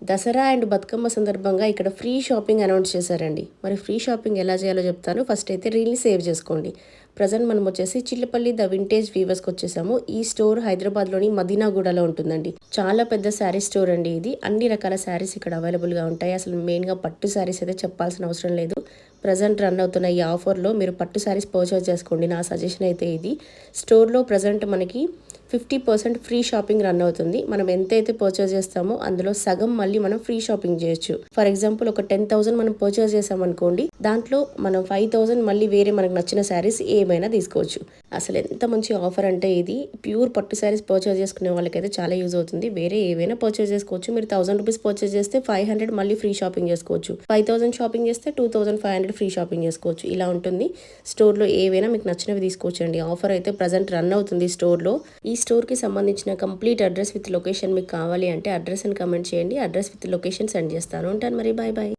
Dasara and Bathukamma సందర్భంగా ఇక్కడ free shopping announce చేశారండి. మరి ఫ్రీ షాపింగ్ ఎలా చేయాలో చెప్తాను. ఫస్ట్ అయితే రీల్ని సేవ్ చేసుకోండి. ప్రజెంట్ మనం వచ్చేసి చిల్లపల్లి ద వింటేజ్ వీవర్స్కి వచ్చేసాము. ఈ స్టోర్ హైదరాబాద్లోని మదీనాగూడలో ఉంటుందండి. చాలా పెద్ద శారీ స్టోర్ అండి ఇది. అన్ని రకాల శారీస్ ఇక్కడ అవైలబుల్గా ఉంటాయి. అసలు మెయిన్గా పట్టు శారీస్ అయితే చెప్పాల్సిన అవసరం లేదు. ప్రజెంట్ రన్ అవుతున్న ఈ ఆఫర్లో మీరు పట్టు శారీస్ పర్చేస్ చేసుకోండి. నా సజెషన్ అయితే ఇది. స్టోర్లో ప్రజెంట్ మనకి 50% ఫ్రీ షాపింగ్ రన్ అవుతుంది. మనం ఎంతైతే పర్చేస్ చేస్తామో అందులో సగం మళ్ళీ మనం ఫ్రీ షాపింగ్ చేయొచ్చు. ఫర్ ఎగ్జాంపుల్ ఒక 10,000 మనం పర్చేస్ చేసాం అనుకోండి, దాంట్లో మనం 5,000 మళ్ళీ వేరే మనకు నచ్చిన శారీస్ ఏమైనా తీసుకోవచ్చు. అసలు ఎంత మంచి ఆఫర్ అంటే ఇది. ప్యూర్ పట్టు శారీస్ పర్చేస్ చేసుకునే వాళ్ళకైతే చాలా యూజ్ అవుతుంది. వేరే ఏవైనా పర్చేస్ చేసుకోవచ్చు. మీరు 1000 రూపీస్ పర్చేస్ చేస్తే 500 మళ్ళీ ఫ్రీ షాపింగ్ చేసుకోవచ్చు. 5,000 షాపింగ్ చేస్తే 2,500 ఫ్రీ షాపింగ్ చేసుకోవచ్చు. ఇలా ఉంటుంది. స్టోర్లో ఏవైనా మీకు నచ్చినవి తీసుకోవచ్చు అండి. ఆఫర్ అయితే ప్రజెంట్ రన్ అవుతుంది స్టోర్లో. ఈ స్టోర్కి సంబంధించిన కంప్లీట్ అడ్రస్ విత్ లొకేషన్ మీకు కావాలి అంటే అడ్రస్ అని కమెంట్ చేయండి. అడ్రస్ విత్ లొకేషన్ సెండ్ చేస్తాను. ఉంటాను మరి. Bye bye.